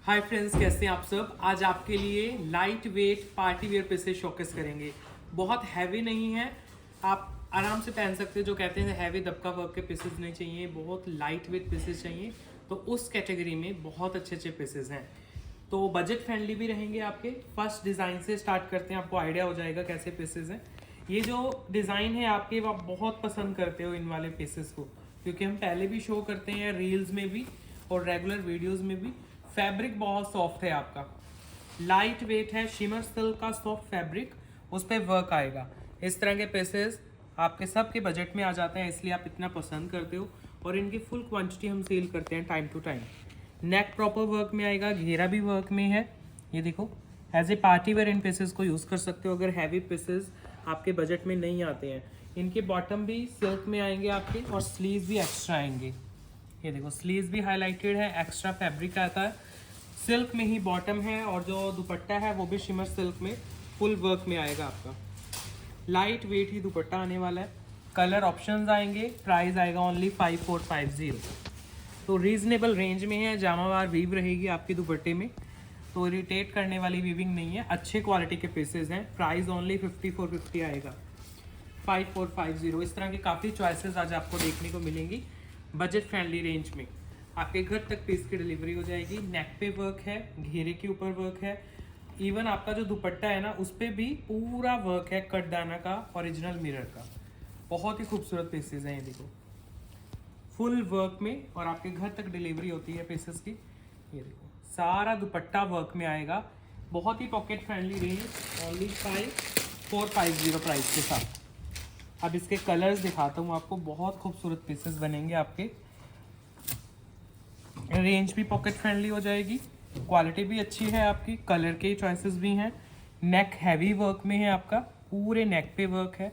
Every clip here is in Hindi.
हाय फ्रेंड्स, कैसे हैं आप सब। आज आपके लिए light weight party wear pieces showcase करेंगे। बहुत हैवी नहीं है, आप आराम से पहन सकते हैं। जो कहते हैं हैवी दबका वर्क के पीसेस नहीं चाहिए, बहुत लाइट वेट पीसेस चाहिए, तो उस कैटेगरी में बहुत अच्छे अच्छे पीसेस हैं। तो बजट फ्रेंडली भी रहेंगे आपके। फर्स्ट डिज़ाइन से स्टार्ट करते हैं, आपको आइडिया हो जाएगा कैसे पीसेस हैं। ये जो डिज़ाइन है आपके, वो आप बहुत पसंद करते हो इन वाले पीसेस को, क्योंकि हम पहले भी शो करते हैं रील्स में भी और रेगुलर वीडियोस में भी। फैब्रिक बहुत सॉफ्ट है आपका, लाइट वेट है, शिमर सिल्क का सॉफ्ट फैब्रिक, उस पर वर्क आएगा। इस तरह के पीसेस आपके सबके बजट में आ जाते हैं, इसलिए आप इतना पसंद करते हो। और इनकी फुल क्वांटिटी हम सेल करते हैं time to time. Neck proper work में आएगा, घेरा भी वर्क में है। ये देखो, एज ए पार्टी वेयर इन पीसेस को यूज़ कर सकते हो अगर हैवी पीसेस आपके बजट में नहीं आते हैं। इनके बॉटम भी सिल्क में आएंगे आपके, और स्लीव भी एक्स्ट्रा आएंगे। ये देखो, स्लीव्स भी हाईलाइटेड है, एक्स्ट्रा फैब्रिक आता है, सिल्क में ही बॉटम है, और जो दुपट्टा है वो भी शिमर सिल्क में फुल वर्क में आएगा आपका। लाइट वेट ही दुपट्टा आने वाला है। कलर ऑप्शंस आएंगे, प्राइस आएगा ओनली 5450। तो रीजनेबल रेंज में है, जामावार वीव रहेगी आपकी दुपट्टे में, तो इरिटेट करने वाली वीविंग नहीं है, अच्छे क्वालिटी के पीसेज हैं। प्राइस ओनली 5450 आएगा, 5450। इस तरह की काफ़ी चॉइसेस आज आपको देखने को मिलेंगी बजट फ्रेंडली रेंज में। आपके घर तक पीस की डिलीवरी हो जाएगी। नेक पे वर्क है, घेरे के ऊपर वर्क है, इवन आपका जो दुपट्टा है ना उस पर भी पूरा वर्क है, कटदाना का, ओरिजिनल मिरर का। बहुत ही खूबसूरत पीसेस हैं ये देखो, फुल वर्क में, और आपके घर तक डिलीवरी होती है पीसेस की। ये देखो, सारा दुपट्टा वर्क में आएगा। बहुत ही pocket friendly range, only 5450 price के साथ। अब इसके कलर्स दिखाता हूँ आपको, बहुत खूबसूरत पीसेस बनेंगे आपके। रेंज भी पॉकेट फ्रेंडली हो जाएगी, क्वालिटी भी अच्छी है आपकी, कलर के चॉइसेस भी हैं। नेक हैवी वर्क में है आपका, पूरे नेक पे वर्क है,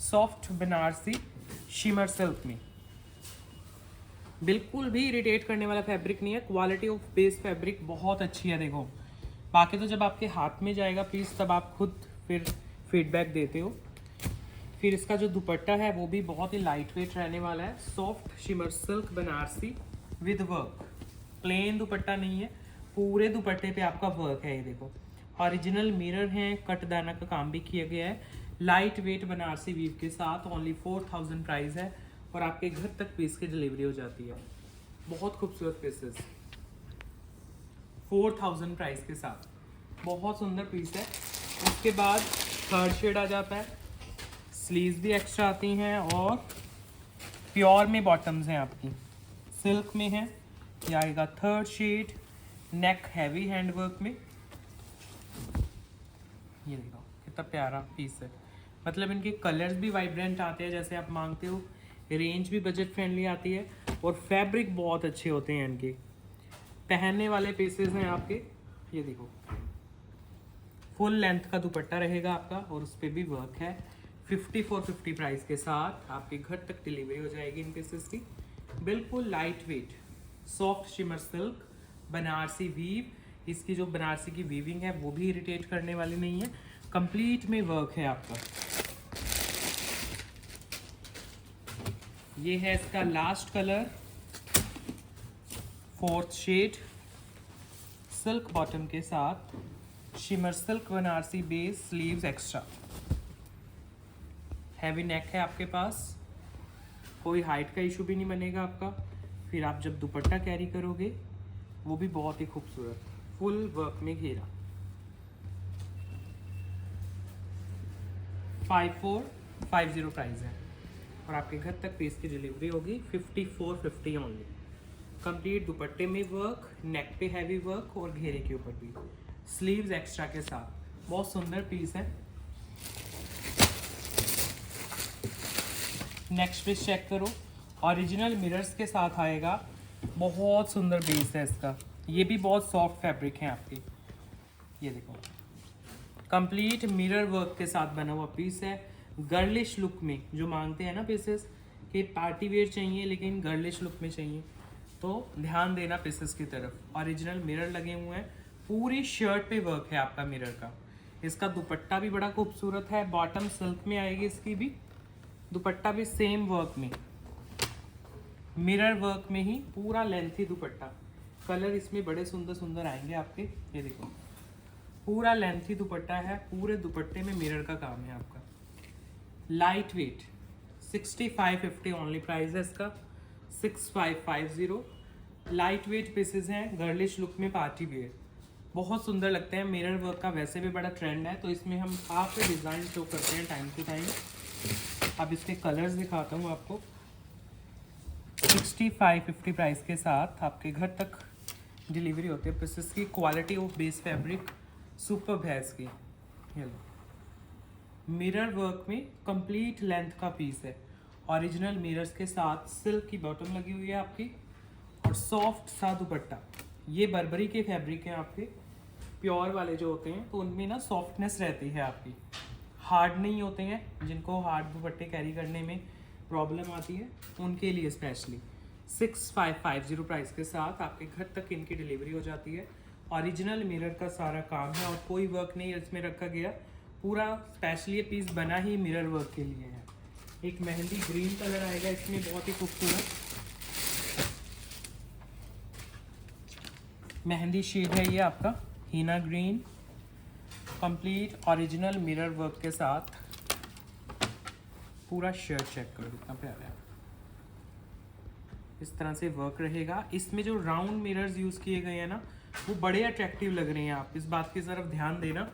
सॉफ्ट बनारसी शिमर सिल्क में। बिल्कुल भी इरिटेट करने वाला फैब्रिक नहीं है, क्वालिटी ऑफ बेस फैब्रिक बहुत अच्छी है। देखो, बाकी तो जब आपके हाथ में जाएगा पीस तब आप खुद फिर फीडबैक देते हो। फिर इसका जो दुपट्टा है वो भी बहुत ही लाइट वेट रहने वाला है, soft shimmer silk Banarasi with work. Plain dupatta नहीं है, पूरे दुपट्टे पे आपका वर्क है। ये देखो, ओरिजिनल मिरर है, कटदाना का काम भी किया गया है, लाइट वेट बनारसी वीव के साथ। ओनली 4000 प्राइस है, और आपके घर तक पीस की डिलीवरी हो जाती है। बहुत खूबसूरत पीसेस, 4000 प्राइस के साथ, बहुत सुंदर पीस है। उसके बाद थर्ड शेड आ जाता है, स्लीव्स भी एक्स्ट्रा आती हैं, और प्योर में बॉटम्स हैं आपकी, सिल्क में है। ये आएगा थर्ड शेड, नेक हैवी हैंडवर्क में। ये देखो कितना प्यारा पीस है, मतलब इनके कलर्स भी वाइब्रेंट आते हैं जैसे आप मांगते हो, रेंज भी बजट फ्रेंडली आती है, और फैब्रिक बहुत अच्छे होते हैं इनके। पहनने वाले पीसेस हैं आपके। ये देखो, फुल लेंथ का दुपट्टा रहेगा आपका, और उस पर भी वर्क है। 5450 प्राइस के साथ आपके घर तक डिलीवरी हो जाएगी इन पीसेस की। बिल्कुल light weight soft shimmer silk Banarasi weave. इसकी जो बनारसी की वीविंग है वो भी इरिटेट करने वाली नहीं है, कंप्लीट में वर्क है आपका। ये है इसका last colour, fourth shade, silk bottom के साथ, shimmer silk Banarasi base, sleeves extra, heavy neck है आपके पास, कोई हाइट का इशू भी नहीं बनेगा आपका। फिर आप जब दुपट्टा कैरी करोगे वो भी बहुत ही खूबसूरत, फुल वर्क में घेरा। 5450 प्राइस है, और आपके घर तक पीस की डिलीवरी होगी 5450 ओनली। कंप्लीट दुपट्टे में वर्क, नेक पे हैवी वर्क, और घेरे के ऊपर भी स्लीव्स एक्स्ट्रा के साथ। बहुत सुंदर पीस है। नेक्स्ट पीस चेक करो, ओरिजिनल मिरर्स के साथ आएगा, बहुत सुंदर बेस है इसका। ये भी बहुत सॉफ्ट फैब्रिक है आपकी। ये देखो, कंप्लीट मिरर वर्क के साथ बना हुआ पीस है। गर्लिश लुक में जो मांगते हैं ना पीसेस कि पार्टी वेयर चाहिए लेकिन गर्लिश लुक में चाहिए, तो ध्यान देना पीसेस की तरफ। ओरिजिनल मिरर लगे हुए हैं, पूरी शर्ट पे वर्क है आपका मिरर का। इसका दुपट्टा भी बड़ा खूबसूरत है, बॉटम सिल्क में आएगी इसकी भी, दुपट्टा भी सेम वर्क में, मिरर वर्क में ही, पूरा लेंथी दुपट्टा। कलर इसमें बड़े सुंदर सुंदर आएंगे आपके। ये देखो पूरा लेंथी दुपट्टा है, पूरे दुपट्टे में मिरर का काम है आपका। लाइट वेट 6550 ओनली प्राइस है इसका, 6550। लाइट वेट पीसेस हैं, गर्लिश लुक में पार्टी वेयर, बहुत सुंदर लगते हैं। मिरर वर्क का वैसे भी बड़ा ट्रेंड है, तो इसमें हम काफ़ी डिज़ाइन शो करते हैं टाइम टू टाइम। अब इसके कलर्स दिखाता हूँ आपको। 6550 प्राइस के साथ आपके घर तक डिलीवरी होती है। पीसेस की quality of base fabric super है इसकी। ये लो मिरर वर्क में कंप्लीट लेंथ का पीस है, ओरिजिनल मिरर्स के साथ सिल्क की बॉटम लगी हुई है आपकी, और सॉफ्ट सा दुपट्टा। ये बर्बरी के फैब्रिक हैं आपके, प्योर वाले जो होते हैं तो उनमें ना सॉफ्टनेस रहती है आपकी, हार्ड नहीं होते हैं। जिनको हार्ड दुपट्टे कैरी करने में प्रॉब्लम आती है उनके लिए स्पेशली 6550 प्राइस के साथ आपके घर तक इनकी डिलीवरी हो जाती है। ओरिजिनल मिरर का सारा काम है और कोई वर्क नहीं इसमें रखा गया, पूरा स्पेशली ये पीस बना ही मिरर वर्क के लिए है। एक मेहंदी ग्रीन कलर आएगा इसमें, बहुत ही खूबसूरत मेहंदी शेड है ये आपका, henna green, complete original mirror work के साथ। पूरा शर्ट चेक करो कितना प्यारा है, इस तरह से वर्क रहेगा। इसमें जो राउंड मिरर्स यूज़ किए गए हैं ना वो बड़े अट्रैक्टिव लग रहे हैं, आप इस बात की तरफ ध्यान देना।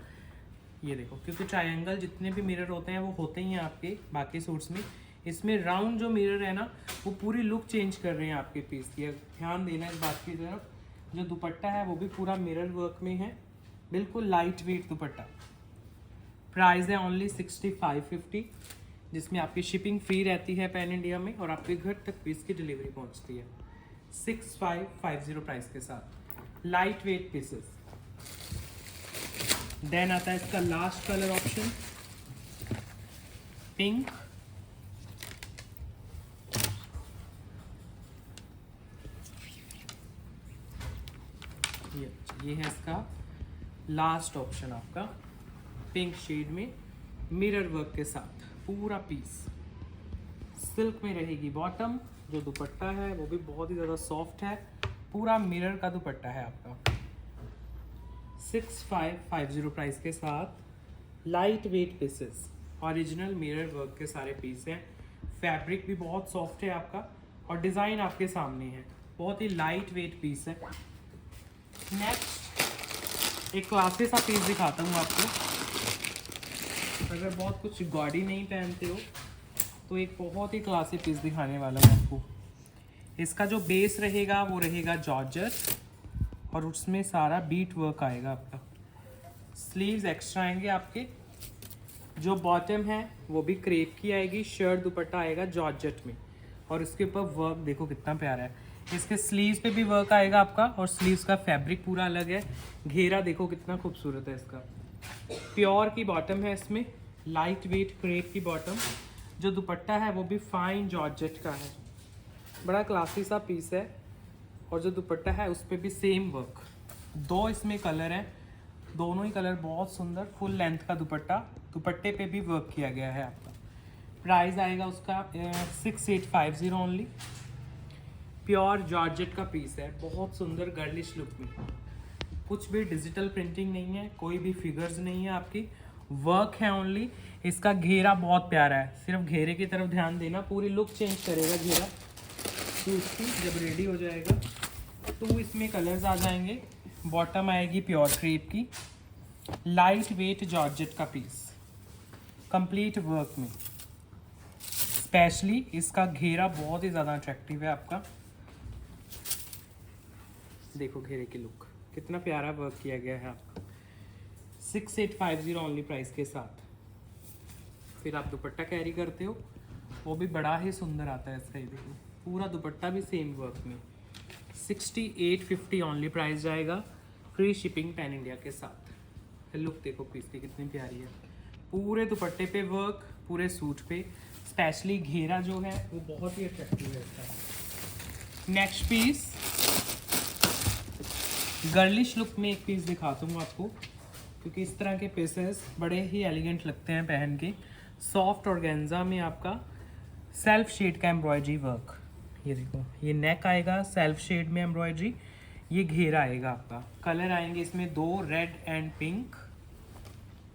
ये देखो, क्योंकि ट्रायंगल जितने भी मिरर होते हैं वो होते ही हैं आपके बाकी सूट्स में, इसमें राउंड जो मिरर है ना वो पूरी लुक चेंज कर रहे हैं आपके पीस की। ध्यान देना इस बात की तरफ। जो दुपट्टा है वो भी पूरा मिरर वर्क में है, बिल्कुल लाइट वेट दुपट्टा। प्राइस है ओनली 6550, जिसमें आपकी शिपिंग फ्री रहती है पैन इंडिया में, और आपके घर तक पीस की डिलीवरी पहुंचती है 6550 प्राइस के साथ। Light weight pieces. देन आता है इसका लास्ट कलर ऑप्शन, पिंक। ये है इसका लास्ट ऑप्शन आपका, पिंक शेड में मिरर वर्क के साथ पूरा पीस। सिल्क में रहेगी बॉटम, जो दुपट्टा है वो भी बहुत ही ज़्यादा सॉफ्ट है, पूरा मिरर का दुपट्टा है आपका। 6550 प्राइस के साथ light weight pieces, original mirror work के सारे पीस हैं। फैब्रिक भी बहुत सॉफ्ट है आपका, और डिज़ाइन आपके सामने है, बहुत ही लाइट वेट पीस है। नेक्स्ट एक क्लासी सा पीस दिखाता हूँ आपको। अगर बहुत कुछ गॉडी नहीं पहनते हो तो एक बहुत ही क्लासी पीस दिखाने वाला हूँ आपको। इसका जो बेस रहेगा वो रहेगा जॉर्जेट, और उसमें सारा बीट वर्क आएगा आपका। स्लीव्स एक्स्ट्रा आएंगे आपके। जो बॉटम है वो भी क्रेप की आएगी, शर्ट दुपट्टा आएगा जॉर्जेट में, और इसके ऊपर वर्क देखो कितना प्यारा है। इसके स्लीव्स पे भी वर्क आएगा आपका, और स्लीव्स का फैब्रिक पूरा अलग है। घेरा देखो कितना खूबसूरत है इसका। प्योर की बॉटम है इसमें, लाइट वेट क्रेप की बॉटम। जो दुपट्टा है वो भी फाइन जॉर्जेट का है, बड़ा क्लासी सा पीस है। और जो दुपट्टा है उस पर भी सेम वर्क। दो इसमें कलर हैं, दोनों ही कलर बहुत सुंदर। फुल लेंथ का दुपट्टा, दुपट्टे पे भी वर्क किया गया है आपका। प्राइस आएगा उसका 6850 ओनली। प्योर जॉर्जेट का पीस है, बहुत सुंदर गर्लिश लुक में। कुछ भी डिजिटल प्रिंटिंग नहीं है, कोई भी फिगर्स नहीं है आपकी, वर्क है ओनली। इसका घेरा बहुत प्यारा है, सिर्फ घेरे की तरफ ध्यान देना, पूरी लुक चेंज करेगा घेरा। तो इसकी जब रेडी हो जाएगा तो इसमें कलर्स आ जाएंगे। बॉटम आएगी प्योर क्रेप की, लाइट वेट जॉर्जेट का पीस, कंप्लीट वर्क में। स्पेशली इसका घेरा बहुत ही ज़्यादा अट्रैक्टिव है आपका। देखो घेरे की लुक कितना प्यारा वर्क किया गया है आपका। 6850 ओनली प्राइस के साथ। फिर आप दुपट्टा कैरी करते हो वो भी बड़ा ही सुंदर आता है इसका। ये देखो पूरा दुपट्टा भी सेम वर्क में। 6850 ओनली प्राइस जाएगा, फ्री शिपिंग पैन इंडिया के साथ। लुक देखो पीस की कितनी प्यारी है, पूरे दुपट्टे पे वर्क, पूरे सूट पे। स्पेशली घेरा जो है वो बहुत ही अट्रैक्टिव है इसका। नेक्स्ट पीस गर्लिश लुक में एक पीस दिखाता हूँ आपको, क्योंकि इस तरह के पीसेस बड़े ही एलिगेंट लगते हैं पहन के। सॉफ्ट ऑर्गेन्जा में आपका सेल्फ शेड का एम्ब्रॉयडरी वर्क। ये देखो, ये नेक आएगा सेल्फ शेड में एम्ब्रॉयडरी, ये घेरा आएगा आपका, कलर आएंगे इसमें 2 रेड एंड पिंक,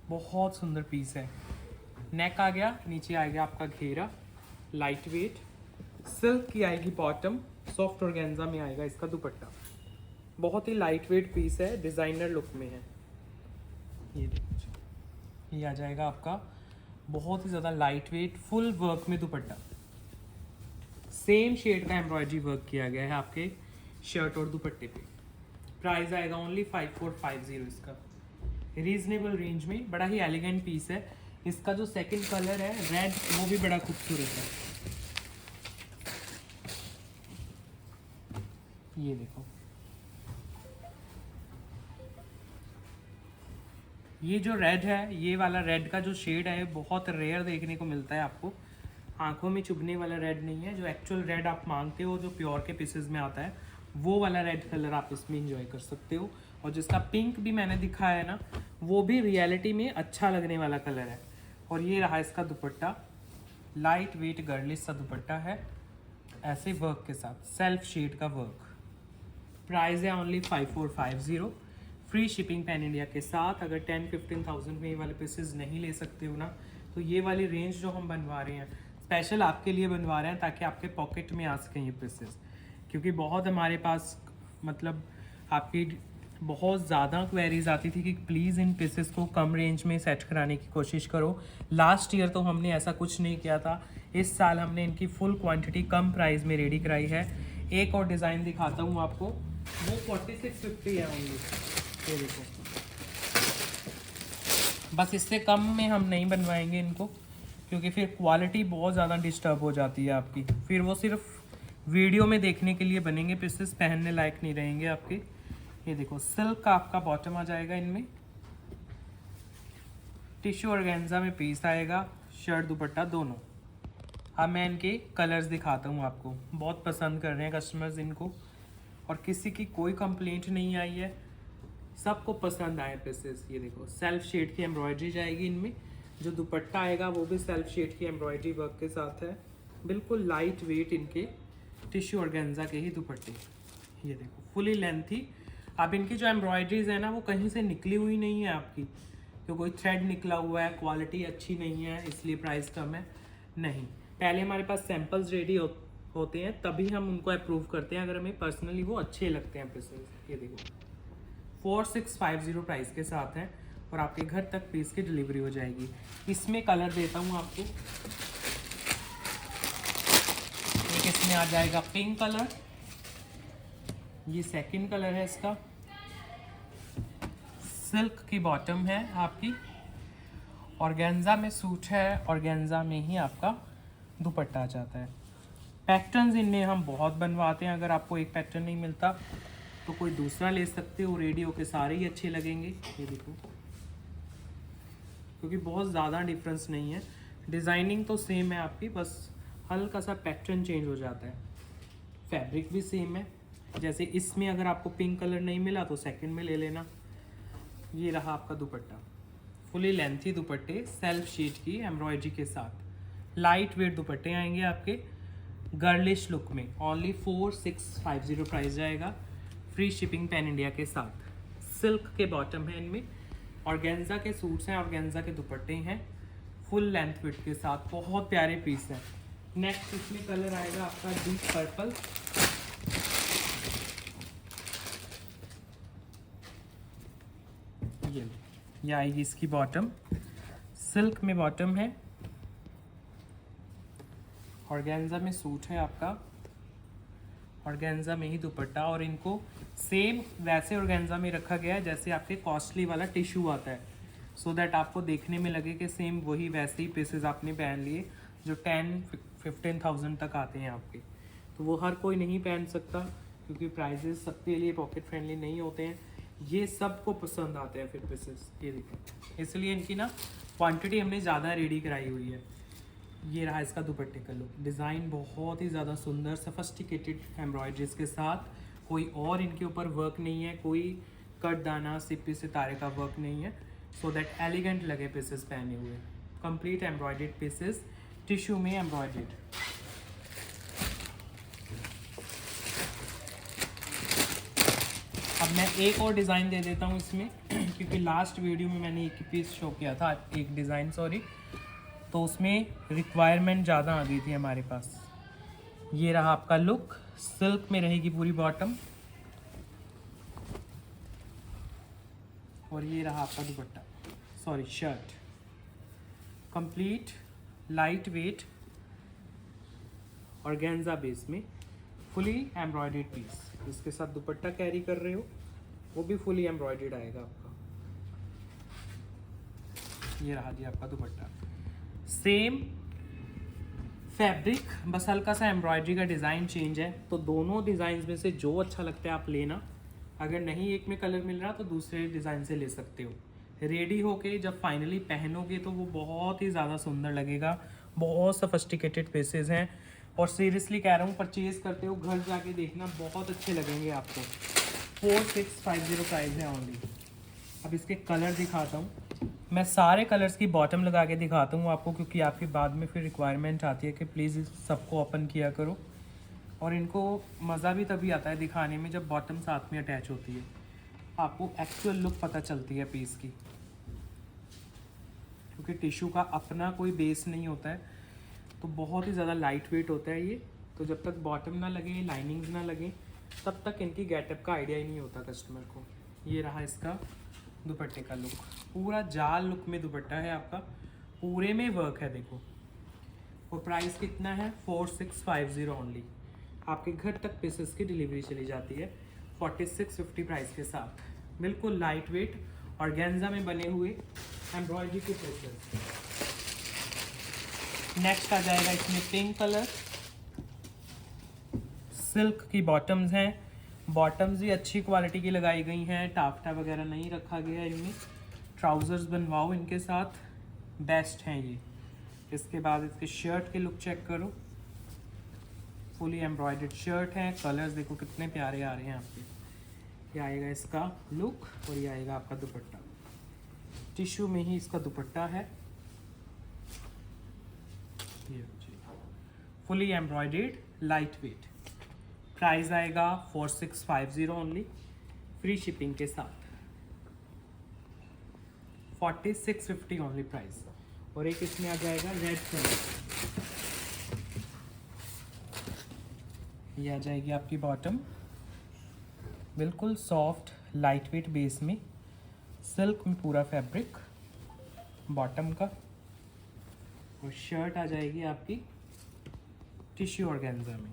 बहुत सुंदर पीस है। नेक आ गया, नीचे आ गया आपका घेरा, लाइट वेट, सिल्क की आएगी बॉटम, सॉफ्ट ऑर्गेन्जा में आएगा इसका दुपट्टा। बहुत ही लाइट वेट पीस है, डिज़ाइनर लुक में है। ये देखिए, ये आ जाएगा आपका बहुत ही ज़्यादा लाइट वेट फुल वर्क में दुपट्टा। सेम शेड का एम्ब्रॉयडरी वर्क किया गया है आपके शर्ट और दुपट्टे पे। प्राइस आएगा ओनली 5450 इसका, रीजनेबल रेंज में। बड़ा ही एलिगेंट पीस है। इसका जो सेकंड कलर है रेड, वो भी बड़ा खूबसूरत है। ये देखो, ये जो रेड है, ये वाला रेड का जो शेड है बहुत रेयर देखने को मिलता है आपको। आंखों में चुभने वाला रेड नहीं है, जो एक्चुअल रेड आप मांगते हो, जो प्योर के पीसेस में आता है, वो वाला रेड कलर आप इसमें इंजॉय कर सकते हो। और जिसका पिंक भी मैंने दिखाया है ना, वो भी रियलिटी में अच्छा लगने वाला कलर है। और ये रहा इसका दुपट्टा, लाइट वेट गर्लिश सा दुपट्टा है, ऐसे वर्क के साथ, सेल्फ शेड का वर्क। प्राइस है only 5450, free shipping pan India के साथ। अगर 10-15,000 में ये वाले पीसेस नहीं ले सकते हो ना, तो ये वाली रेंज जो हम बनवा रहे हैं स्पेशल आपके लिए बनवा रहे हैं, ताकि आपके पॉकेट में आ सकें ये पीसेस। क्योंकि बहुत हमारे पास मतलब आपकी बहुत ज़्यादा क्वेरीज आती थी कि प्लीज़ इन पीसेस को कम रेंज में सेट कराने की कोशिश करो। लास्ट ईयर तो हमने ऐसा कुछ नहीं किया था, इस साल हमने इनकी फुल क्वांटिटी कम प्राइस में रेडी कराई है। एक और डिज़ाइन दिखाता हूँ आपको, वो 4650 है ओनली। ये देखो, बस इससे कम में हम नहीं बनवाएंगे इनको, क्योंकि फिर क्वालिटी बहुत ज़्यादा डिस्टर्ब हो जाती है आपकी। फिर वो सिर्फ वीडियो में देखने के लिए बनेंगे पीसेस, पहनने लायक नहीं रहेंगे आपके। ये देखो, सिल्क का आपका बॉटम आ जाएगा, इनमें टिश्यू ऑर्गेन्जा में पीस आएगा, शर्ट दुपट्टा दोनों। अब मैं इनके कलर्स दिखाता हूँ आपको। बहुत पसंद कर रहे हैं कस्टमर्स इनको, और किसी की कोई कंप्लेंट नहीं आई है, सबको पसंद आए पीसेस। ये देखो, सेल्फ शेड की एम्ब्रॉयडरी जाएगी इनमें, जो दुपट्टा आएगा वो भी सेल्फ शेड की एम्ब्रॉयडरी वर्क के साथ है। बिल्कुल लाइट वेट इनके टिश्यू ऑर्गेन्जा के ही दुपट्टे। ये देखो, फुली लेंथी। अब इनकी जो एम्ब्रॉयडरीज है ना, वो कहीं से निकली हुई नहीं है आपकी, तो कोई थ्रेड निकला हुआ है, क्वालिटी अच्छी नहीं है इसलिए प्राइस कम है, नहीं। पहले हमारे पास सैम्पल्स रेडी होते हैं, तभी हम उनको अप्रूव करते हैं, अगर हमें पर्सनली वो अच्छे लगते हैं पीसेस। ये देखो, 4650 प्राइस के साथ है, और आपके घर तक पीस की डिलीवरी हो जाएगी। इसमें कलर देता हूँ आपको, एक इसमें आ जाएगा पिंक कलर, ये सेकंड कलर है इसका। सिल्क की बॉटम है आपकी, ऑर्गेन्जा में सूट है, ऑर्गेन्जा में ही आपका दुपट्टा आ जाता है। पैटर्न्स इनमें हम बहुत बनवाते हैं, अगर आपको एक पैटर्न नहीं मिलता तो कोई दूसरा ले सकते हो, रेडियो के सारे ही अच्छे लगेंगे। ये देखो, क्योंकि बहुत ज़्यादा डिफरेंस नहीं है, डिज़ाइनिंग तो सेम है आपकी, बस हल्का सा पैटर्न चेंज हो जाता है। फैब्रिक भी सेम है, जैसे इसमें अगर आपको पिंक कलर नहीं मिला तो सेकंड में ले लेना। ये रहा आपका दुपट्टा, फुली लेंथी दुपट्टे, सेल्फ शेड की एम्ब्रॉयडरी के साथ, लाइट वेट दुपट्टे आएंगे आपके गर्लिश लुक में। ओनली 4650 प्राइस जाएगा, फ्री शिपिंग पैन इंडिया के साथ। सिल्क के बॉटम है इनमें, ऑर्गेन्जा के सूट्स हैं, ऑर्गेन्जा के दुपट्टे हैं, फुल लेंथ विड्थ के साथ, बहुत प्यारे पीस हैं। नेक्स्ट इसमें कलर आएगा आपका डीप पर्पल, ये आएगी इसकी बॉटम, सिल्क में बॉटम है, ऑर्गेन्जा में सूट है आपका, ऑर्गेन्जा में ही दुपट्टा, और इनको सेम वैसे ऑर्गेन्जा में रखा गया है जैसे आपके कॉस्टली वाला टिश्यू आता है, सो दैट आपको देखने में लगे कि सेम वही वैसे ही पीसेस आपने पहन लिए जो 10-15,000 तक आते हैं आपके। तो वो हर कोई नहीं पहन सकता, क्योंकि प्राइजेस सबके लिए पॉकेट फ्रेंडली नहीं होते हैं, ये सबको पसंद आते हैं फिर पीसेस। ये देखो, इसलिए इनकी ना क्वांटिटी हमने ज़्यादा रेडी कराई हुई है। ये रहा इसका दुपट्टे का लुक, डिज़ाइन बहुत ही ज़्यादा सुंदर, सफिस्टिकेटेड एम्ब्रॉयडरीज के साथ, कोई और इनके ऊपर वर्क नहीं है, कोई कट दाना सिप्पी सितारे का वर्क नहीं है, सो दैट एलिगेंट लगे पीसेस पहने हुए। कंप्लीट एम्ब्रॉयडर्ड पीसेस, टिश्यू में एम्ब्रॉयडर्ड। अब मैं एक और डिज़ाइन दे देता हूँ इसमें क्योंकि लास्ट वीडियो में मैंने एक ही पीस शो किया था, एक डिज़ाइन सॉरी, तो उसमें रिक्वायरमेंट ज़्यादा आ गई थी हमारे पास। ये रहा आपका लुक, सिल्क में रहेगी पूरी बॉटम, और ये रहा आपका दुपट्टा sorry shirt. Complete light weight organza base में फुली एम्ब्रॉयडर्ड पीस। इसके साथ दुपट्टा कैरी कर रहे हो वो भी फुली एम्ब्रॉयडर्ड आएगा आपका। ये रहा जी आपका दुपट्टा, सेम फैब्रिक, बस हल्का सा एम्ब्रॉयडरी का डिज़ाइन चेंज है। तो दोनों डिज़ाइन में से जो अच्छा लगता है आप लेना, अगर नहीं एक में कलर मिल रहा तो दूसरे डिज़ाइन से ले सकते हो। रेडी होके जब फाइनली पहनोगे तो वो बहुत ही ज़्यादा सुंदर लगेगा। बहुत सफिस्टिकेटेड पीसेज हैं और सीरियसली कह रहा हूँ, परचेज़ करते हो घर जाके देखना, बहुत अच्छे लगेंगे आपको। 4650 प्राइस है ओनली। अब इसके कलर दिखाता हूँ, मैं सारे कलर्स की बॉटम लगा के दिखाता हूँ आपको, क्योंकि आपकी बाद में फिर रिक्वायरमेंट आती है कि प्लीज़ सबको ओपन किया करो, और इनको मज़ा भी तभी आता है दिखाने में जब बॉटम साथ में अटैच होती है, आपको एक्चुअल लुक पता चलती है पीस की। क्योंकि टिश्यू का अपना कोई बेस नहीं होता है तो बहुत ही ज़्यादा लाइट वेट होता है ये, तो जब तक बॉटम ना लगे, लाइनिंग्स ना लगे, तब तक इनकी गेटअप का आइडिया ही नहीं होता कस्टमर को। ये रहा इसका दुपट्टे का लुक, पूरा जाल लुक में दुपट्टा है आपका, पूरे में वर्क है देखो। और प्राइस कितना है 4650 ओनली। आपके घर तक पीसेस की डिलीवरी चली जाती है 4650 प्राइस के साथ। बिल्कुल लाइट वेट ऑर्गेन्जा में बने हुए एम्ब्रॉयडरी के पीसेस। नेक्स्ट आ जाएगा इसमें पिंक कलर, सिल्क की बॉटम्स हैं, बॉटम्स भी अच्छी क्वालिटी की लगाई गई हैं, टाफ्टा वगैरह नहीं रखा गया है इनमें। ट्राउज़र्स बनवाओ इनके साथ, बेस्ट हैं ये। इसके बाद इसके शर्ट के लुक चेक करो, फुली एम्ब्रॉयडर्ड शर्ट है, कलर्स देखो कितने प्यारे आ रहे हैं आपके। ये आएगा इसका लुक और ये आएगा आपका दुपट्टा, टिश्यू में ही इसका दुपट्टा है, ये fully embroidered light weight. Price आएगा 4650 ओनली, फ्री शिपिंग के साथ 4650 ओनली प्राइस। और एक इसमें आ जाएगा रेड कलर, ये आ जाएगी आपकी बॉटम, बिल्कुल सॉफ्ट लाइट वेट बेस में, सिल्क में पूरा फैब्रिक बॉटम का, और शर्ट आ जाएगी आपकी टिश्यू ऑर्गेन्जा में।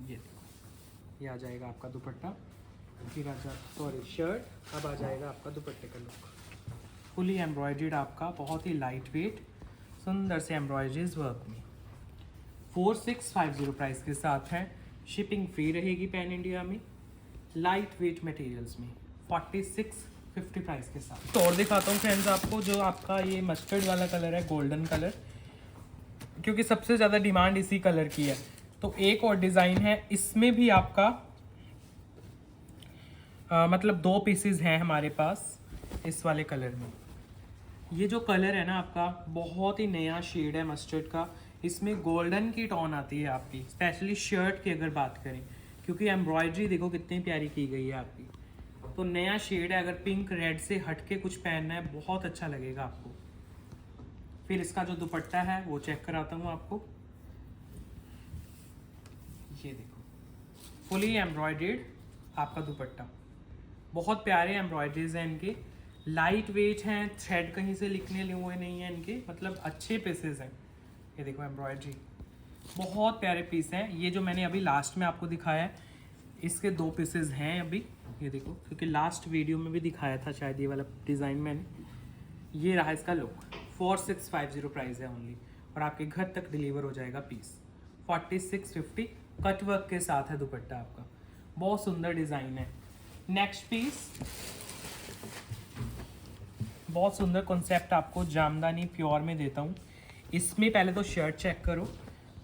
ये देखो, ये आ जाएगा आपका दुपट्टा, फिर आ सॉरी शर्ट। अब आ जाएगा आपका दुपट्टे का लुक, फुली एम्ब्रॉयडर्ड आपका, बहुत ही लाइट वेट सुंदर से एम्ब्रॉयडरीज वर्क में। 4650 प्राइस के साथ है, शिपिंग फ्री रहेगी पैन इंडिया में, लाइट वेट मटेरियल्स में 4650 प्राइस के साथ। तो और दिखाता हूँ फ्रेंड्स आपको, जो आपका ये मस्टर्ड वाला कलर है, गोल्डन कलर, क्योंकि सबसे ज़्यादा डिमांड इसी कलर की है। तो एक और डिज़ाइन है, इसमें भी आपका मतलब 2 पीसेस हैं हमारे पास इस वाले कलर में। ये जो कलर है ना आपका, बहुत ही नया शेड है मस्टर्ड का, इसमें गोल्डन की टोन आती है आपकी, स्पेशली शर्ट की अगर बात करें, क्योंकि एम्ब्रॉयडरी देखो कितनी प्यारी की गई है आपकी। तो नया शेड है, अगर पिंक रेड से हटके कुछ पहनना है बहुत अच्छा लगेगा आपको। फिर इसका जो दुपट्टा है वो चेक कराता हूँ आपको, ये देखो फुली एम्ब्रॉयडर्ड आपका दुपट्टा, बहुत प्यारे एम्ब्रॉयडरीज हैं इनके, लाइट वेट हैं, थ्रेड कहीं से लिखने हुए नहीं है इनके, मतलब अच्छे पीसेस हैं। ये देखो एम्ब्रॉयडरी, बहुत प्यारे पीस हैं। ये जो मैंने अभी लास्ट में आपको दिखाया है, इसके 2 पीसेस हैं अभी, ये देखो, क्योंकि लास्ट वीडियो में भी दिखाया था शायद ये वाला डिज़ाइन मैंने। ये रहा इसका लुक, 4650 प्राइस है ओनली, और आपके घर तक डिलीवर हो जाएगा पीस 4650, कट वर्क के साथ है दुपट्टा आपका, बहुत सुंदर डिज़ाइन है। नेक्स्ट पीस, बहुत सुंदर कॉन्सेप्ट आपको जामदानी प्योर में देता हूँ। इसमें पहले तो शर्ट चेक करो,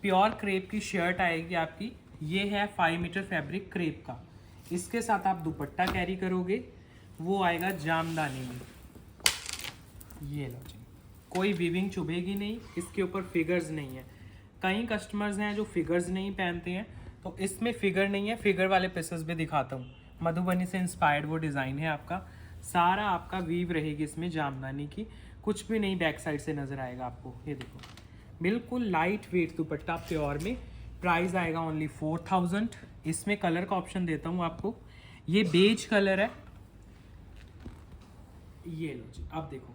प्योर क्रेप की शर्ट आएगी आपकी, ये है 5 मीटर फैब्रिक क्रेप का। इसके साथ आप दुपट्टा कैरी करोगे, वो आएगा जामदानी में, ये लो जी, कोई वीविंग चुभेगी नहीं, इसके ऊपर फिगर्स नहीं है। कई कस्टमर्स हैं जो फिगर्स नहीं पहनते हैं, तो इसमें फिगर नहीं है, फिगर वाले पीसेस भी दिखाता हूँ। मधुबनी से इंस्पायर्ड वो डिज़ाइन है आपका, सारा आपका वीव रहेगी इसमें जामदानी की, कुछ भी नहीं बैक साइड से नज़र आएगा आपको। ये देखो बिल्कुल लाइट वेट दुपट्टा प्योर में। प्राइस आएगा ओनली 4000। इसमें कलर का ऑप्शन देता हूँ आपको, ये बेज कलर है, ये लो जी। अब देखो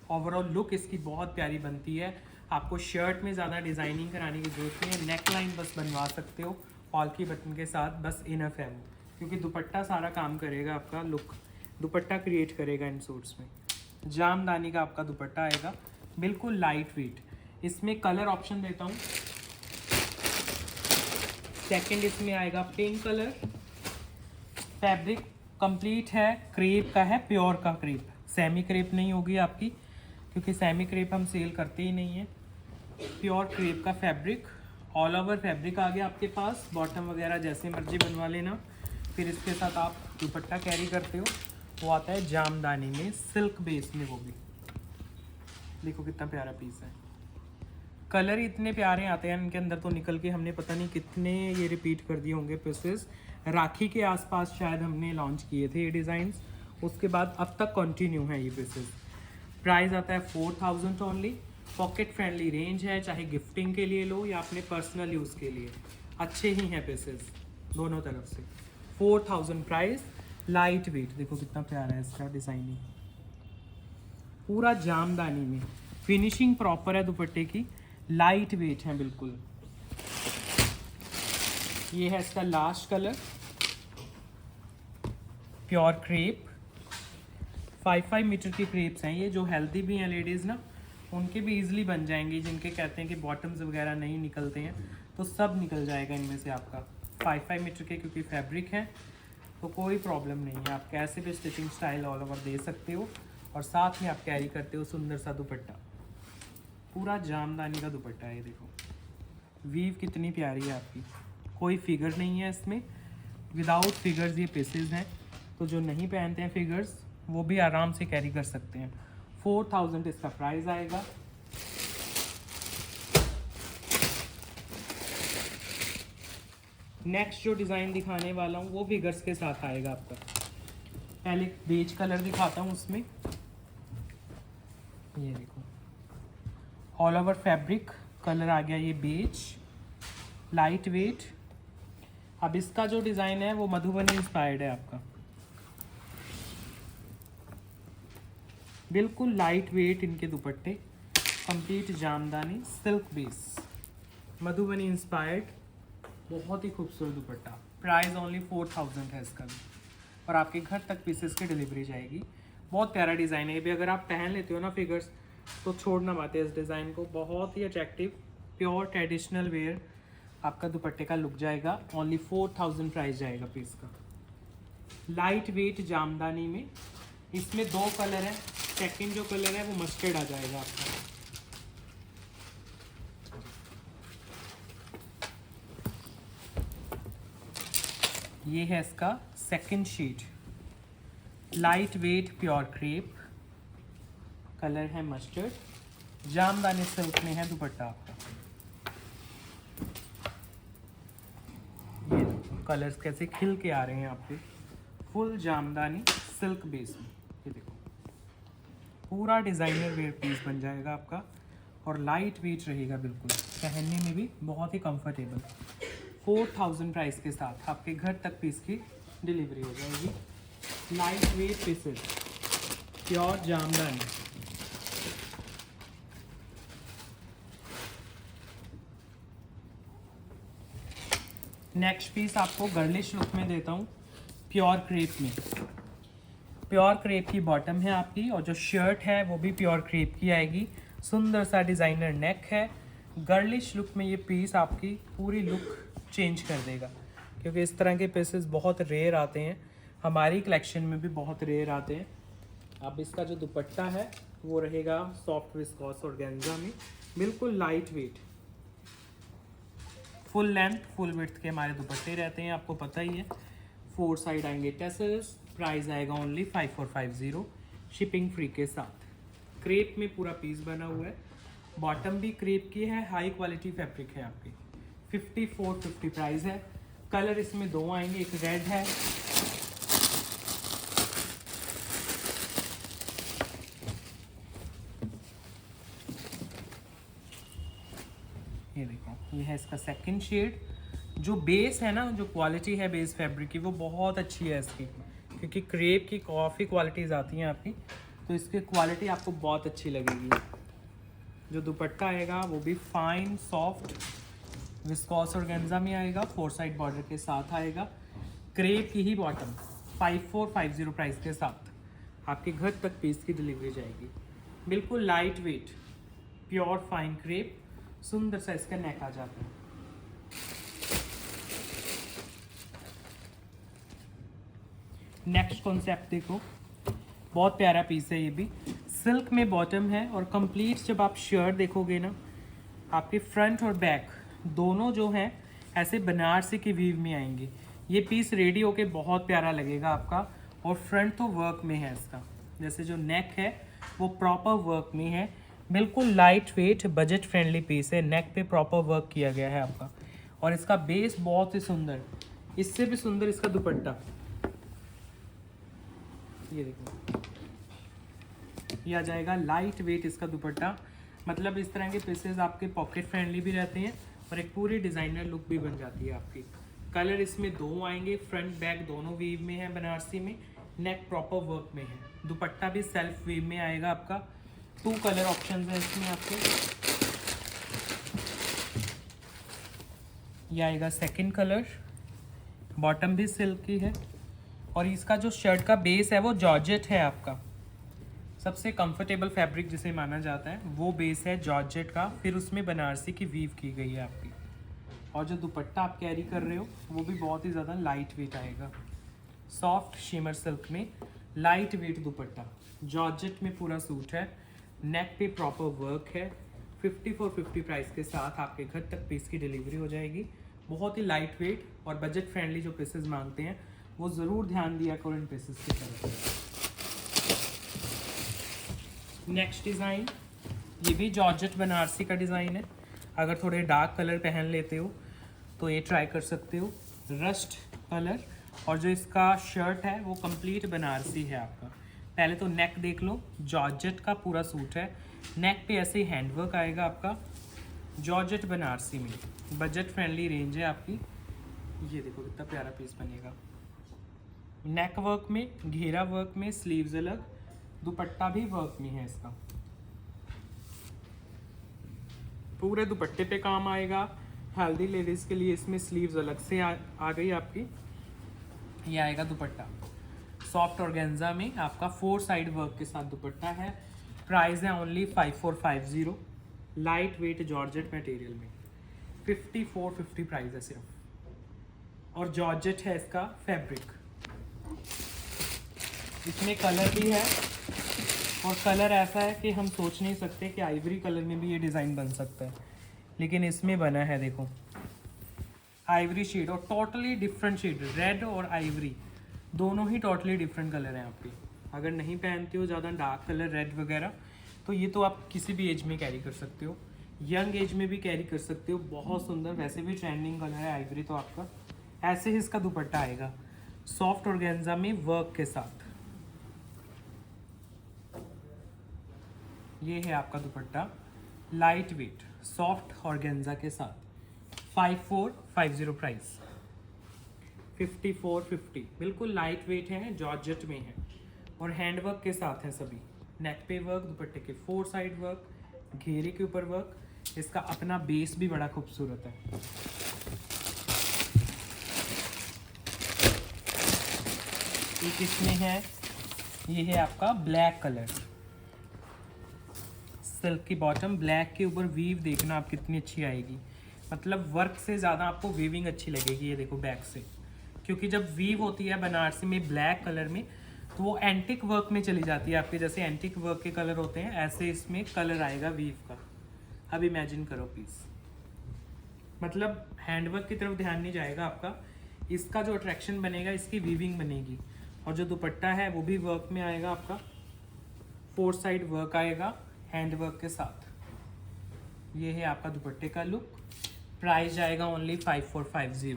ओवरऑल लुक इसकी बहुत प्यारी बनती है। आपको शर्ट में ज़्यादा डिज़ाइनिंग कराने की जरूरत नहीं है, नेक लाइन बस बनवा सकते हो पॉल्की बटन के साथ, बस इनफ है वो, क्योंकि दुपट्टा सारा काम करेगा आपका, लुक दुपट्टा क्रिएट करेगा इन सूट्स में। जामदानी का आपका दुपट्टा आएगा, बिल्कुल लाइट वेट। इसमें कलर ऑप्शन देता हूँ। सेकंड इसमें आएगा पिंक कलर, फैब्रिक कंप्लीट है, क्रेप का है, प्योर का क्रेप, सेमी क्रेप नहीं होगी आपकी, क्योंकि सेमी क्रेप हम सेल करते ही नहीं है। प्योर क्रेप का फैब्रिक, ऑल ओवर फैब्रिक आ गया आपके पास, बॉटम वगैरह जैसे मर्जी बनवा लेना। फिर इसके साथ आप दुपट्टा कैरी करते हो, वो आता है जामदानी में, सिल्क बेस में, वो भी देखो कितना प्यारा पीस है। कलर ही इतने प्यारे आते हैं इनके अंदर, तो निकल के हमने पता नहीं कितने ये रिपीट कर दिए होंगे पीसेस। राखी के आसपास शायद हमने लॉन्च किए थे ये डिज़ाइंस, उसके बाद अब तक कंटिन्यू है ये पीसेस। प्राइस आता है 4000 ओनली। पॉकेट फ्रेंडली रेंज है, चाहे गिफ्टिंग के लिए लो या अपने पर्सनल यूज़ के लिए, अच्छे ही हैं पीसेस दोनों तरफ से। 4000 प्राइस, लाइट वेट, देखो कितना प्यारा है इसका डिज़ाइनिंग, पूरा जामदानी में, फिनिशिंग प्रॉपर है दुपट्टे की, लाइट वेट है बिल्कुल। ये है इसका last colour, pure crepe, 5 metre की क्रेप्स हैं ये, जो हेल्दी भी हैं लेडीज़ ना, उनके भी इजीली बन जाएंगी, जिनके कहते हैं कि बॉटम्स वगैरह नहीं निकलते हैं, तो सब निकल जाएगा इनमें से आपका। 5 मीटर के क्योंकि फैब्रिक है, तो कोई प्रॉब्लम नहीं है, आप कैसे भी स्टिचिंग स्टाइल ऑल ओवर दे सकते हो, और साथ में आप कैरी करते हो सुंदर सा दुपट्टा, पूरा जामदानी का दुपट्टा है। ये देखो वीव कितनी प्यारी है आपकी, कोई फिगर नहीं है इसमें, विदाउट फिगर्स ये पीसेज हैं, तो जो नहीं पहनते हैं फिगर्स वो भी आराम से कैरी कर सकते हैं। 4000 इसका प्राइस आएगा। नेक्स्ट जो डिज़ाइन दिखाने वाला हूँ वो फिगर्स के साथ आएगा आपका। पहले बेज कलर दिखाता हूँ, उसमें ये देखो ऑल ओवर फैब्रिक कलर आ गया, ये बेज, लाइट वेट। अब इसका जो डिज़ाइन है वो मधुबनी इंस्पायर्ड है आपका, बिल्कुल लाइट वेट इनके दुपट्टे, complete jamdani, silk base, Madhubani inspired, बहुत ही खूबसूरत दुपट्टा। प्राइस ओनली 4000 है इसका भी, और आपके घर तक पीसेस की डिलीवरी जाएगी। बहुत प्यारा डिज़ाइन है ये भी, अगर आप पहन लेते हो ना फिगर्स तो छोड़ना बात है इस डिज़ाइन को, बहुत ही अट्रैक्टिव प्योर ट्रेडिशनल वेयर आपका दुपट्टे का लुक जाएगा। ओनली 4000 प्राइस जाएगा पीस का, लाइट वेट जामदानी में। इसमें 2 कलर है, सेकंड जो कलर है वो मस्टर्ड आ जाएगा आपका। ये है इसका second sheet, light weight pure crepe, colour है मस्टर्ड, जामदानी सिल्क में है दुपट्टा आपका। ये कलर्स कैसे खिल के आ रहे हैं आपके, फुल जामदानी सिल्क बेस में। ये देखो पूरा डिज़ाइनर वेयर पीस बन जाएगा आपका, और लाइट वेट रहेगा बिल्कुल, पहनने में भी बहुत ही कंफर्टेबल। 4000 प्राइस के साथ आपके घर तक पीस की डिलीवरी हो जाएगी। Light weight pieces, pure Jamdani. Next piece आपको गर्लिश लुक में देता हूँ, प्योर क्रेप में। प्योर क्रेप की बॉटम है आपकी, और जो शर्ट है वो भी प्योर क्रेप की आएगी, सुंदर सा डिज़ाइनर नेक है। गर्लिश लुक में ये पीस आपकी पूरी लुक चेंज कर देगा, क्योंकि इस तरह के पीसेस बहुत रेयर आते हैं, हमारी कलेक्शन में भी बहुत रेयर आते हैं। अब इसका जो दुपट्टा है वो रहेगा सॉफ्ट विस्कॉस ऑर्गेन्जा में, बिल्कुल light wait, full length full width के हमारे दुपट्टे रहते हैं, आपको पता ही है। 4 साइड आएंगे टेसल्स, प्राइस आएगा ओनली 5450, शिपिंग फ्री के साथ। क्रेप में पूरा पीस बना हुआ है, बॉटम भी क्रेप की है, हाई क्वालिटी फैब्रिक है आपकी। 5450 प्राइस है। कलर इसमें दो आएंगे, एक रेड है, ये देखो ये है इसका सेकंड शेड। जो बेस है ना, जो क्वालिटी है बेस फैब्रिक की वो बहुत अच्छी है इसकी, क्योंकि क्रेप की काफ़ी क्वालिटीज़ आती हैं आपकी, तो इसकी क्वालिटी आपको बहुत अच्छी लगेगी। जो दुपट्टा आएगा वो भी फाइन सॉफ्ट विस्कॉस ऑर्गेन्जा में आएगा, 4 साइड बॉर्डर के साथ आएगा, क्रेप की ही बॉटम 5450 प्राइस के साथ आपके घर तक पीस की डिलीवरी जाएगी। बिल्कुल light wait pure fine crepe, सुंदर सा इसका नेक आ जाता है। नेक्स्ट कॉन्सेप्ट देखो, बहुत प्यारा पीस है ये भी, सिल्क में बॉटम है और कंप्लीट जब आप शर्ट देखोगे ना, आपके फ्रंट और बैक दोनों जो हैं ऐसे बनारसी के वीव में आएंगे। ये पीस रेडी होके बहुत प्यारा लगेगा आपका, और फ्रंट तो वर्क में है इसका, जैसे जो नेक है वो प्रॉपर वर्क में है। बिल्कुल light weight budget friendly piece है, नेक पे प्रॉपर वर्क किया गया है आपका, और इसका बेस बहुत ही सुंदर, इससे भी सुंदर इसका दुपट्टा। ये देखो ये आ जाएगा लाइट वेट इसका दुपट्टा, मतलब इस तरह के पीसेस आपके पॉकेट फ्रेंडली भी रहते हैं और एक पूरी डिज़ाइनर लुक भी बन जाती है आपकी। कलर इसमें दो आएंगे, फ्रंट बैक दोनों वीव में है बनारसी में, नेक प्रॉपर वर्क में है, दुपट्टा भी सेल्फ वीव में आएगा आपका। 2 कलर ऑप्शंस हैं इसमें आपके। ये आएगा सेकंड कलर, बॉटम भी सिल्क की है, और इसका जो शर्ट का बेस है वो जॉर्जेट है आपका, सबसे कंफर्टेबल फैब्रिक जिसे माना जाता है वो बेस है जॉर्जेट का, फिर उसमें बनारसी की वीव की गई है आपकी, और जो दुपट्टा आप कैरी कर रहे हो वो भी बहुत ही ज़्यादा लाइट वेट आएगा, सॉफ्ट शिमर सिल्क में लाइट वेट दुपट्टा, जॉर्जेट में पूरा सूट है, नेक पे प्रॉपर वर्क है। 5450 प्राइस के साथ आपके घर तक पीस की डिलीवरी हो जाएगी। बहुत ही लाइट वेट और बजट फ्रेंडली जो पीसेस मांगते हैं वो ज़रूर ध्यान दिया करो इन पीसेस की तरफ। नेक्स्ट डिज़ाइन, ये भी जॉर्जेट बनारसी का डिज़ाइन है, अगर थोड़े डार्क कलर पहन लेते हो तो ये ट्राई कर सकते हो, रस्ट कलर, और जो इसका शर्ट है वो कंप्लीट बनारसी है आपका। पहले तो नेक देख लो, जॉर्जेट का पूरा सूट है, नेक पे ऐसे ही हैंडवर्क आएगा आपका, जॉर्जेट बनारसी में, बजट फ्रेंडली रेंज है आपकी। ये देखो कितना प्यारा पीस बनेगा, नेक वर्क में, घेरा वर्क में, स्लीव्स अलग, दुपट्टा भी वर्क में है इसका, पूरे दुपट्टे पे काम आएगा। हेल्दी लेडीज़ के लिए इसमें स्लीव्स अलग से आ गई आपकी। ये आएगा दुपट्टा सॉफ्ट ऑर्गेन्जा में आपका, 4 साइड वर्क के साथ दुपट्टा है। प्राइस है only 5450, light weight georgette material में, 5450 प्राइस है सिर्फ, और जॉर्जेट है इसका फैब्रिक। इसमें कलर भी है, और कलर ऐसा है कि हम सोच नहीं सकते कि आइवरी कलर में भी ये डिज़ाइन बन सकता है, लेकिन इसमें बना है। देखो आइवरी शेड और टोटली डिफरेंट शेड, रेड और आइवरी दोनों ही टोटली डिफरेंट कलर हैं आपके। अगर नहीं पहनते हो ज़्यादा डार्क कलर रेड वगैरह, तो ये तो आप किसी भी एज में कैरी कर सकते हो, यंग एज में भी कैरी कर सकते हो, बहुत सुंदर, वैसे भी ट्रेंडिंग कलर है आइवरी। तो आपका ऐसे ही इसका दुपट्टा आएगा सॉफ्ट ऑर्गेन्जा में वर्क के साथ। ये है आपका दुपट्टा लाइट वेट सॉफ्ट ऑर्गेन्जा के साथ, 5450 प्राइस, 5450, बिल्कुल लाइट वेट है, जॉर्जेट में है और हैंडवर्क के साथ है सभी, नेक पे वर्क, दुपट्टे के 4 साइड वर्क, घेरे के ऊपर वर्क, इसका अपना बेस भी बड़ा खूबसूरत है। एक इसमें है, ये है आपका ब्लैक कलर, सिल्क की बॉटम, ब्लैक के ऊपर वीव देखना आप कितनी अच्छी आएगी, मतलब वर्क से ज़्यादा आपको वीविंग अच्छी लगेगी। ये देखो बैक से, क्योंकि जब वीव होती है बनारसी में ब्लैक कलर में तो वो एंटिक वर्क में चली जाती है आपके, जैसे एंटिक वर्क के कलर होते हैं ऐसे इसमें कलर आएगा वीव का। अब इमेजिन करो पीस, मतलब हैंडवर्क की तरफ ध्यान नहीं जाएगा आपका, इसका जो अट्रैक्शन बनेगा इसकी वीविंग बनेगी। और जो दुपट्टा है वो भी वर्क में आएगा आपका, 4 साइड वर्क आएगा हैंडवर्क के साथ। ये है आपका दुपट्टे का लुक। प्राइस जाएगा ओनली 5450।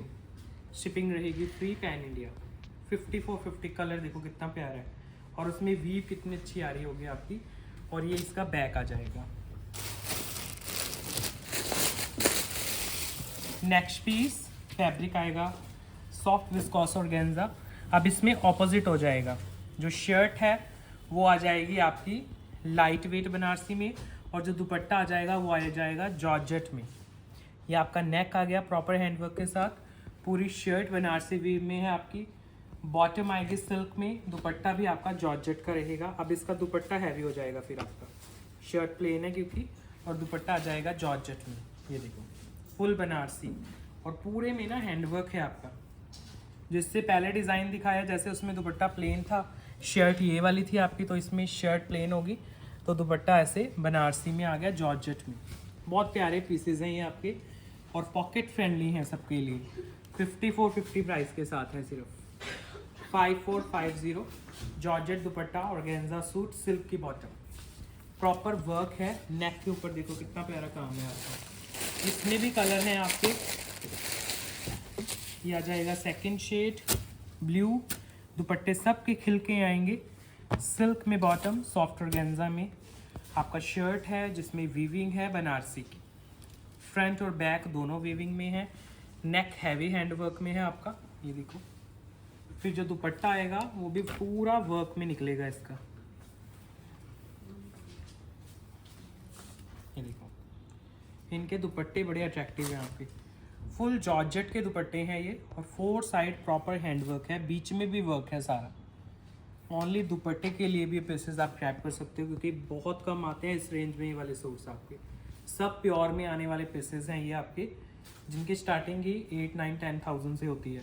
शिपिंग रहेगी फ्री पैन इंडिया। 5450 कलर देखो कितना प्यारा है, और उसमें वीव कितनी अच्छी आ रही होगी आपकी। और ये इसका बैक आ जाएगा। नेक्स्ट पीस फैब्रिक आएगा सॉफ्ट विस्कोस ऑर्गेन्जा। अब इसमें ऑपोजिट हो जाएगा, जो शर्ट है वो आ जाएगी आपकी लाइट वेट बनारसी में, और जो दुपट्टा आ जाएगा वो आ जाएगा जॉर्जेट में। ये आपका नेक आ गया प्रॉपर हैंडवर्क के साथ। पूरी शर्ट बनारसी वीव में है आपकी। बॉटम आएगी सिल्क में, दुपट्टा भी आपका जॉर्जेट का रहेगा। अब इसका दुपट्टा हैवी हो जाएगा फिर आपका, शर्ट प्लेन है क्योंकि, और दुपट्टा आ जाएगा जॉर्जेट में। ये देखो फुल बनारसी, और पूरे में ना हैंडवर्क है आपका। जिससे पहले डिज़ाइन दिखाया जैसे उसमें दुपट्टा प्लेन था, शर्ट ये वाली थी आपकी, तो इसमें शर्ट प्लेन होगी, तो दुपट्टा ऐसे बनारसी में आ गया जॉर्जेट में। बहुत प्यारे पीसेज हैं ये आपके, और पॉकेट फ्रेंडली हैं सबके लिए। 5450 प्राइस के साथ है सिर्फ। 5450 जॉर्जेट दुपट्टा, ऑर्गेन्जा सूट, सिल्क की बॉटम, प्रॉपर वर्क है। नेक के ऊपर देखो कितना प्यारा काम है आपका। इसमें भी कलर हैं आपके। ये आ जाएगा सेकंड शेड ब्लू, दुपट्टे सब के खिल के आएंगे। सिल्क में बॉटम, सॉफ्ट ऑर्गेन्जा में आपका शर्ट है जिसमें वीविंग है बनारसी की। फ्रंट और बैक दोनों वीविंग में है। नेक हैवी हैंडवर्क में है आपका, ये देखो। फिर जो दुपट्टा आएगा वो भी पूरा वर्क में निकलेगा इसका। ये देखो, इनके दुपट्टे बड़े अट्रैक्टिव हैं आपके। फुल जॉर्जेट के दुपट्टे हैं ये, और 4 साइड प्रॉपर हैंडवर्क है, बीच में भी वर्क है सारा। ओनली दुपट्टे के लिए भी पीसेस आप ग्रैब कर सकते हो, क्योंकि बहुत कम आते हैं इस रेंज में ये वाले सूट्स आपके। सब प्योर में आने वाले पीसेस हैं ये आपके, जिनकी स्टार्टिंग ही 8, 9, 10,000 से होती है।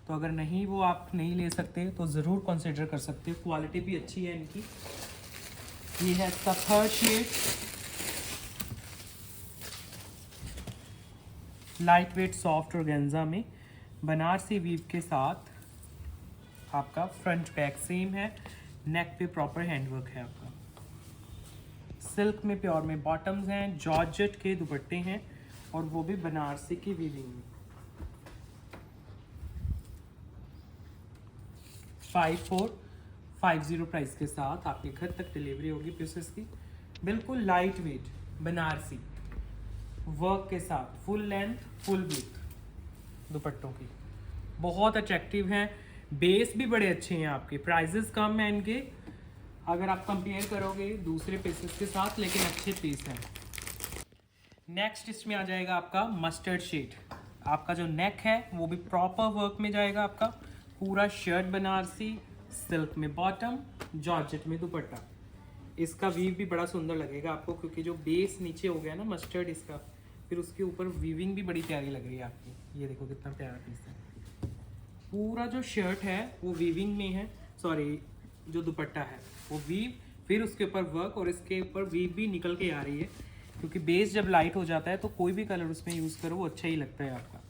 तो अगर नहीं वो आप नहीं ले सकते तो ज़रूर कंसिडर कर सकते हो। क्वालिटी भी अच्छी है इनकी। ये है इसका third shade, light weight soft organza में बनारसी वीव के साथ। आपका फ्रंट बैक सेम है, नेक पे प्रॉपर हैंडवर्क है आपका। सिल्क में प्योर में बॉटम्स हैं, जॉर्जेट के दुपट्टे हैं, और वो भी बनारसी की वीविंग में। 5450 प्राइस के साथ आपके घर तक डिलीवरी होगी पीसेस की। बिल्कुल लाइट वेट बनारसी वर्क के साथ, फुल लेंथ फुल विड्थ दुपट्टों की, बहुत अट्रैक्टिव हैं। बेस भी बड़े अच्छे हैं आपके, प्राइजेस कम हैं इनके अगर आप कंपेयर करोगे दूसरे पीसेस के साथ, लेकिन अच्छे पीस हैं। नेक्स्ट इसमें आ जाएगा आपका मस्टर्ड शेड। आपका जो नेक है वो भी प्रॉपर वर्क में जाएगा आपका। पूरा शर्ट बनारसी, सिल्क में बॉटम, जॉर्जेट में दुपट्टा। इसका वीव भी बड़ा सुंदर लगेगा आपको, क्योंकि जो बेस नीचे हो गया ना मस्टर्ड इसका, फिर उसके ऊपर वीविंग भी बड़ी प्यारी लग रही है आपकी। ये देखो कितना प्यारा पीस है। पूरा जो शर्ट है वो वीविंग में है, सॉरी जो दुपट्टा है वो वीव, फिर उसके ऊपर वर्क, और इसके ऊपर वीव भी निकल के आ रही है, क्योंकि बेस जब लाइट हो जाता है तो कोई भी कलर उसमें यूज़ करो वो अच्छा ही लगता है आपका।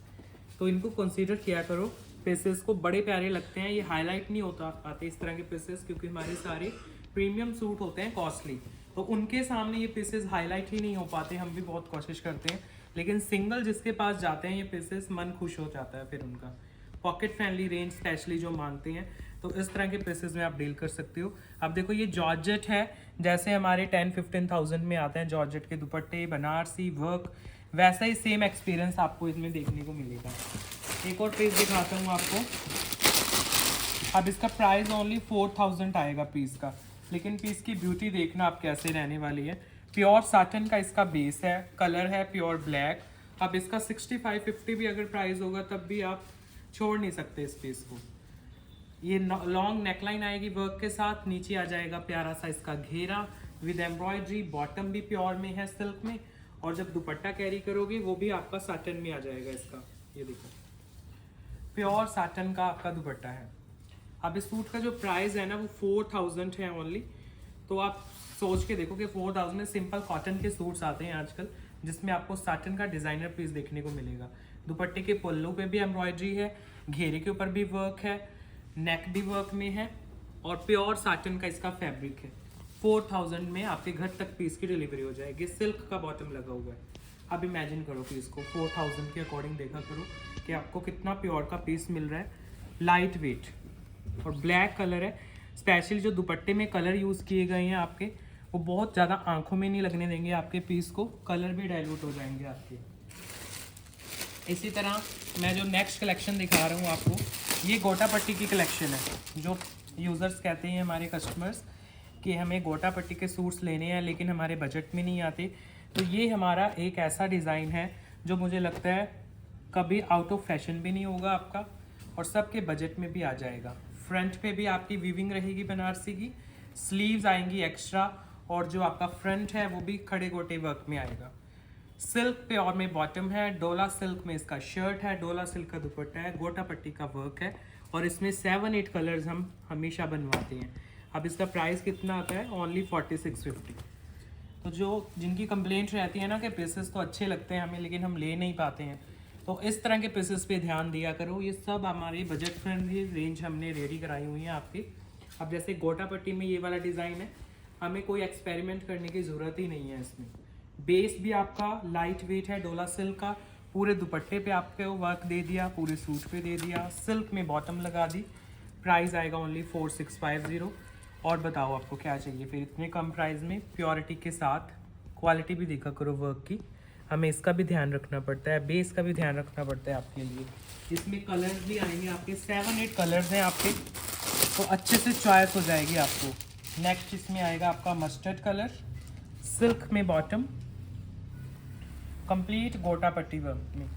तो इनको कंसीडर किया करो, पीसेस को बड़े प्यारे लगते हैं। ये हाईलाइट नहीं होता पाते इस तरह के पीसेस, क्योंकि हमारे सारे प्रीमियम सूट होते हैं कॉस्टली, तो उनके सामने ये पीसेस हाईलाइट ही नहीं हो पाते। हम भी बहुत कोशिश करते हैं, लेकिन सिंगल जिसके पास जाते हैं ये पीसेस मन खुश हो जाता है फिर उनका। पॉकेट फ्रेंडली रेंज स्पेशली जो मांगते हैं, तो इस तरह के पीसेस में आप डील कर सकते हो। अब देखो ये जॉर्जेट है, जैसे हमारे 10-15,000 में आते हैं जॉर्जेट के दुपट्टे, बनारसी वर्क, वैसा ही सेम एक्सपीरियंस आपको इसमें देखने को मिलेगा। एक और पीस दिखाता हूँ आपको। अब इसका प्राइस ओनली 4000 आएगा पीस का, लेकिन पीस की ब्यूटी देखना आप कैसे रहने वाली है। प्योर साटन का इसका बेस है, कलर है प्योर ब्लैक। अब इसका 65-50 भी अगर प्राइस होगा तब भी आप छोड़ नहीं सकते इस पीस को। ये लॉन्ग नेकलाइन आएगी वर्क के साथ, नीचे आ जाएगा प्यारा सा इसका घेरा विद एम्ब्रॉयडरी, बॉटम भी प्योर में है सिल्क में, और जब दुपट्टा कैरी करोगे वो भी आपका साटन में आ जाएगा इसका। ये देखो प्योर साटन का आपका दुपट्टा है। अब इस सूट का जो प्राइस है ना वो 4000 है ओनली। तो आप सोच के देखो कि 4000 में सिंपल कॉटन के सूट्स आते हैं आजकल, जिसमें आपको साटन का डिज़ाइनर पीस देखने को मिलेगा। दुपट्टे के पल्लू पे भी एम्ब्रॉयडरी है, घेरे के ऊपर भी वर्क है, नेक भी वर्क में है, और प्योर साटन का इसका फैब्रिक है। 4000 में आपके घर तक पीस की डिलीवरी हो जाएगी। सिल्क का बॉटम लगा हुआ है, अब इमेजिन करो पीस को 4000 के अकॉर्डिंग देखा करो कि आपको कितना प्योर का पीस मिल रहा है, लाइट वेट और ब्लैक कलर है। स्पेशली जो दुपट्टे में कलर यूज़ किए गए हैं आपके, वो बहुत ज़्यादा आंखों में नहीं लगने देंगे आपके पीस को, कलर भी डाइल्यूट हो जाएंगे आपके। इसी तरह मैं जो नेक्स्ट कलेक्शन दिखा रहा हूँ आपको, ये गोटा पट्टी की कलेक्शन है। जो यूज़र्स कहते हैं हमारे कस्टमर्स कि हमें गोटा पट्टी के सूट्स लेने हैं लेकिन हमारे बजट में नहीं आते, तो ये हमारा एक ऐसा डिज़ाइन है जो मुझे लगता है कभी आउट ऑफ फैशन भी नहीं होगा आपका और सबके बजट में भी आ जाएगा। फ्रंट पे भी आपकी वीविंग रहेगी बनारसी की, स्लीव्स आएंगी एक्स्ट्रा और जो आपका फ्रंट है वो भी खड़े गोटे वर्क में आएगा। सिल्क पे और में बॉटम है, डोला सिल्क में इसका शर्ट है, डोला सिल्क का दुपट्टा है, गोटा पट्टी का वर्क है और इसमें 7-8 कलर्स हम हमेशा बनवाते हैं। अब इसका प्राइस कितना आता है? ओनली 4650। तो जो जिनकी कंप्लेंट रहती है ना कि पीसेस तो अच्छे लगते हैं हमें लेकिन हम ले नहीं पाते हैं, तो इस तरह के पीसेस पे ध्यान दिया करो। ये सब हमारी बजट फ्रेंडली रेंज हमने रेडी कराई हुई है आपकी। अब जैसे गोटा पट्टी में ये वाला डिज़ाइन है, हमें कोई एक्सपेरिमेंट करने की ज़रूरत ही नहीं है। इसमें बेस भी आपका लाइट वेट है, डोला सिल्क का, पूरे दुपट्टे पे आपको वर्क दे दिया, पूरे सूट पे दे दिया, सिल्क में बॉटम लगा दी। प्राइस आएगा ओनली 4650। और बताओ आपको क्या चाहिए फिर इतने कम प्राइस में, प्योरिटी के साथ। क्वालिटी भी देखा करो वर्क की, हमें इसका भी ध्यान रखना पड़ता है, बेस का भी ध्यान रखना पड़ता है आपके लिए। इसमें कलर्स भी आएंगे आपके, 7-8 कलर्स हैं आपके, तो अच्छे से चॉइस हो जाएगी आपको। नेक्स्ट इसमें आएगा आपका मस्टर्ड कलर, सिल्क में बॉटम, कंप्लीट गोटा पट्टी वर्क में।